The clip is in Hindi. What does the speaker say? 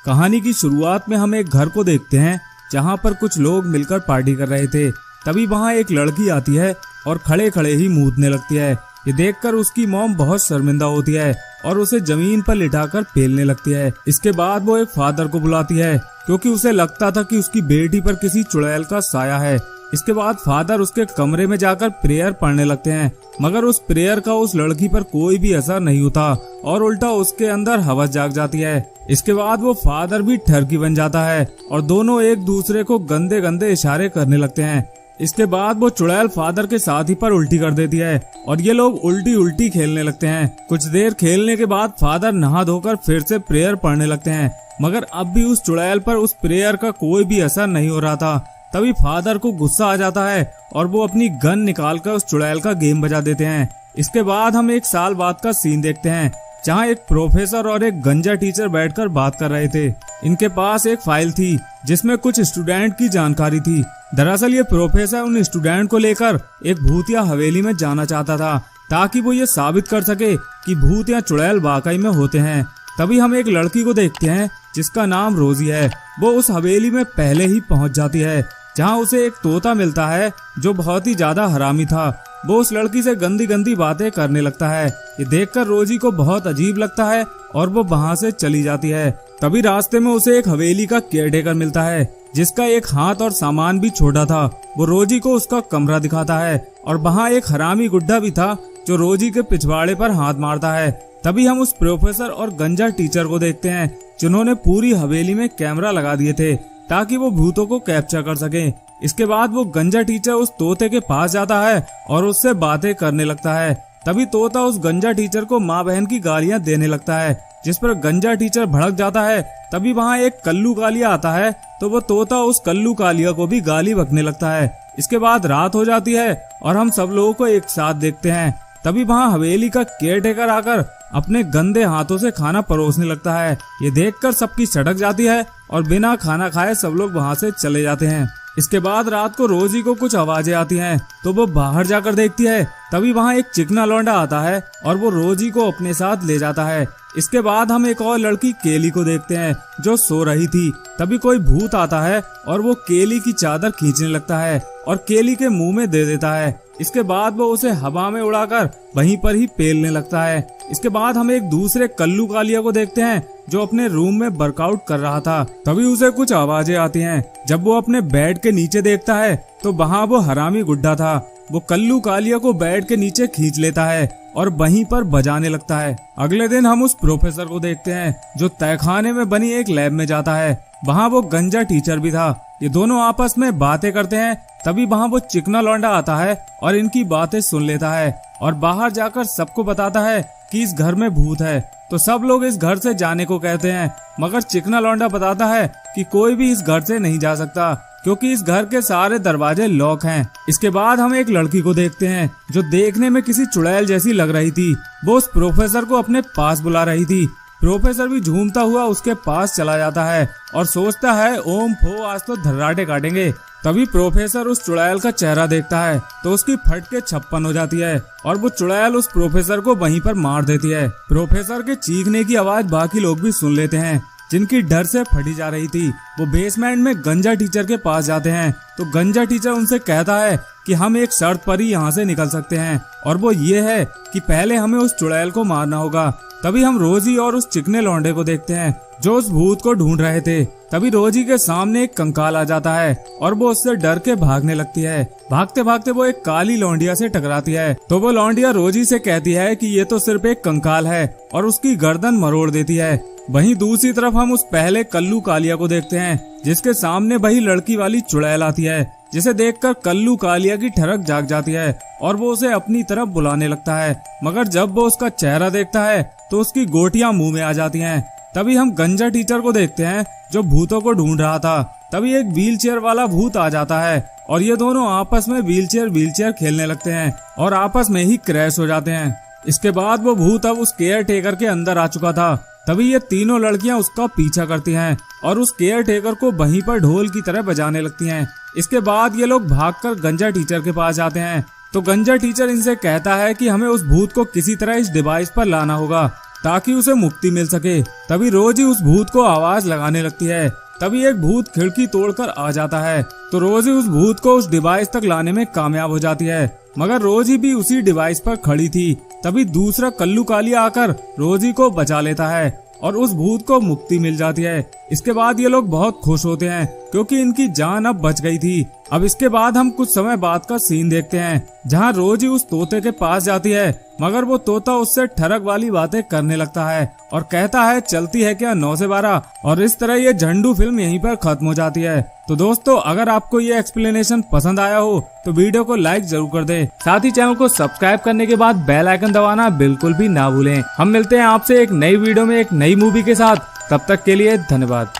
कहानी की शुरुआत में हम एक घर को देखते हैं जहाँ पर कुछ लोग मिलकर पार्टी कर रहे थे। तभी वहाँ एक लड़की आती है और खड़े खड़े ही मूतने लगती है। ये देखकर उसकी मॉम बहुत शर्मिंदा होती है और उसे जमीन पर लिटाकर पेलने लगती है। इसके बाद वो एक फादर को बुलाती है क्योंकि उसे लगता था कि उसकी बेटी पर किसी चुड़ैल का साया है। इसके बाद फादर उसके कमरे में जाकर प्रेयर पढ़ने लगते हैं, मगर उस प्रेयर का उस लड़की पर कोई भी असर नहीं होता और उल्टा उसके अंदर हवस जाग जाती है। इसके बाद वो फादर भी ठरकी बन जाता है और दोनों एक दूसरे को गंदे गंदे इशारे करने लगते हैं। इसके बाद वो चुड़ैल फादर के साथी पर उल्टी कर देती है और ये लोग उल्टी उल्टी खेलने लगते हैं। कुछ देर खेलने के बाद फादर नहा धोकर फिर से प्रेयर पढ़ने लगते हैं, मगर अब भी उस चुड़ैल पर उस प्रेयर का कोई भी असर नहीं हो रहा था। तभी फादर को गुस्सा आ जाता है और वो अपनी गन निकालकर उस चुड़ैल का गेम बजा देते हैं। इसके बाद हम एक साल बाद का सीन देखते हैं जहाँ एक प्रोफेसर और एक गंजा टीचर बैठकर बात कर रहे थे। इनके पास एक फाइल थी जिसमें कुछ स्टूडेंट की जानकारी थी। दरअसल ये प्रोफेसर उन स्टूडेंट को लेकर एक भूतिया हवेली में जाना चाहता था ताकि वो ये साबित कर सके कि भूत या चुड़ैल वाकई में होते हैं। तभी हम एक लड़की को देखते हैं जिसका नाम रोजी है। वो उस हवेली में पहले ही पहुंच जाती है जहां उसे एक तोता मिलता है जो बहुत ही ज्यादा हरामी था। वो उस लड़की से गंदी गंदी बातें करने लगता है। ये देखकर रोजी को बहुत अजीब लगता है और वो वहां से चली जाती है। तभी रास्ते में उसे एक हवेली का केयरटेकर मिलता है जिसका एक हाथ और सामान भी छोटा था। वो रोजी को उसका कमरा दिखाता है और वहाँ एक हरामी गुड्डा भी था जो रोजी के पिछवाड़े पर हाथ मारता है। तभी हम उस प्रोफेसर और गंजा टीचर को देखते हैं जिन्होंने पूरी हवेली में कैमरा लगा दिए थे ताकि वो भूतों को कैप्चर कर सके। इसके बाद वो गंजा टीचर उस तोते के पास जाता है और उससे बातें करने लगता है। तभी तोता उस गंजा टीचर को माँ बहन की गालियां देने लगता है, जिस पर गंजा टीचर भड़क जाता है। तभी वहाँ एक कल्लू कालिया आता है तो वो तोता उस कल्लू कालिया को भी गाली बकने लगता है। इसके बाद रात हो जाती है और हम सब लोगों को एक साथ देखते हैं। तभी वहाँ हवेली का केयरटेकर आकर अपने गंदे हाथों से खाना परोसने लगता है। ये देखकर सबकी सटक जाती है और बिना खाना खाए सब लोग वहाँ से चले जाते हैं। इसके बाद रात को रोजी को कुछ आवाजें आती हैं तो वो बाहर जाकर देखती है। तभी वहाँ एक चिकना लौंडा आता है और वो रोजी को अपने साथ ले जाता है। इसके बाद हम एक और लड़की केली को देखते हैं जो सो रही थी। तभी कोई भूत आता है और वो केली की चादर खींचने लगता है और केली के मुंह में दे देता है। इसके बाद वो उसे हवा में उड़ाकर वहीं पर ही पेलने लगता है। इसके बाद हम एक दूसरे कल्लू कालिया को देखते हैं जो अपने रूम में वर्कआउट कर रहा था। तभी उसे कुछ आवाजें आती हैं। जब वो अपने बेड के नीचे देखता है तो वहाँ वो हरामी गुड्डा था। वो कल्लू कालिया को बेड के नीचे खींच लेता है और वहीं पर बजाने लगता है। अगले दिन हम उस प्रोफेसर को देखते हैं जो तहखाने में बनी एक लैब में जाता है। वहाँ वो गंजा टीचर भी था। ये दोनों आपस में बातें करते हैं। तभी वहाँ वो चिकना लौंडा आता है और इनकी बातें सुन लेता है और बाहर जाकर सबको बताता है कि इस घर में भूत है। तो सब लोग इस घर से जाने को कहते हैं, मगर चिकना लौंडा बताता है कि कोई भी इस घर से नहीं जा सकता क्योंकि इस घर के सारे दरवाजे लॉक हैं। इसके बाद हम एक लड़की को देखते हैं जो देखने में किसी चुड़ैल जैसी लग रही थी। वो उस प्रोफेसर को अपने पास बुला रही थी। प्रोफेसर भी झूमता हुआ उसके पास चला जाता है और सोचता है ओम फो आज तो धर्राटे काटेंगे। तभी प्रोफेसर उस चुड़ैल का चेहरा देखता है तो उसकी फट के 56 हो जाती है और वो चुड़ैल उस प्रोफेसर को वहीं पर मार देती है। प्रोफेसर के चीखने की आवाज बाकी लोग भी सुन लेते हैं जिनकी डर से फटी जा रही थी। वो बेसमेंट में गंजा टीचर के पास जाते हैं तो गंजा टीचर उनसे कहता है कि हम एक शर्त पर ही यहाँ से निकल सकते हैं और वो ये है कि पहले हमें उस चुड़ैल को मारना होगा। तभी हम रोजी और उस चिकने लौंडे को देखते हैं जो उस भूत को ढूंढ रहे थे। तभी रोजी के सामने एक कंकाल आ जाता है और वो उससे डर के भागने लगती है। भागते भागते वो एक काली लौंडिया से टकराती है तो वो लौंडिया रोजी से कहती है कि ये तो सिर्फ एक कंकाल है और उसकी गर्दन मरोड़ देती है। वहीं दूसरी तरफ हम उस पहले कल्लू कालिया को देखते हैं जिसके सामने वही लड़की वाली चुड़ैल आती है, जिसे देखकर कल्लू कालिया की ठरक जाग जाती है और वो उसे अपनी तरफ बुलाने लगता है। मगर जब वो उसका चेहरा देखता है तो उसकी गोटियां मुंह में आ जाती हैं। तभी हम गंजा टीचर को देखते हैं जो भूतों को ढूंढ रहा था। तभी एक व्हील चेयर वाला भूत आ जाता है और ये दोनों आपस में व्हील चेयर खेलने लगते हैं और आपस में ही क्रैश हो जाते हैं। इसके बाद वो भूत अब उस केयर टेकर के अंदर आ चुका था। तभी ये तीनों लड़कियां उसका पीछा करती हैं और उस केयर टेकर को वहीं पर ढोल की तरह बजाने लगती हैं। इसके बाद ये लोग भागकर गंजा टीचर के पास जाते हैं तो गंजा टीचर इनसे कहता है कि हमें उस भूत को किसी तरह इस डिवाइस पर लाना होगा ताकि उसे मुक्ति मिल सके। तभी रोजी उस भूत को आवाज लगाने लगती है। तभी एक भूत खिड़की तोड़कर आ जाता है तो रोजी उस भूत को उस डिवाइस तक लाने में कामयाब हो जाती है, मगर रोजी भी उसी डिवाइस पर खड़ी थी। तभी दूसरा कल्लू कालिया आकर रोजी को बचा लेता है और उस भूत को मुक्ति मिल जाती है। इसके बाद ये लोग बहुत खुश होते हैं क्योंकि इनकी जान अब बच गई थी। अब इसके बाद हम कुछ समय बाद का सीन देखते हैं जहाँ रोजी उस तोते के पास जाती है, मगर वो तोता उससे ठरक वाली बातें करने लगता है और कहता है चलती है क्या 9 से 12। और इस तरह ये झंडू फिल्म यहीं पर खत्म हो जाती है। तो दोस्तों, अगर आपको ये एक्सप्लेनेशन पसंद आया हो तो वीडियो को लाइक जरूर कर दें। साथ ही चैनल को सब्सक्राइब करने के बाद बेल आइकन दबाना बिल्कुल भी ना भूलें। हम मिलते हैं आपसे एक नई वीडियो में एक नई मूवी के साथ। तब तक के लिए धन्यवाद।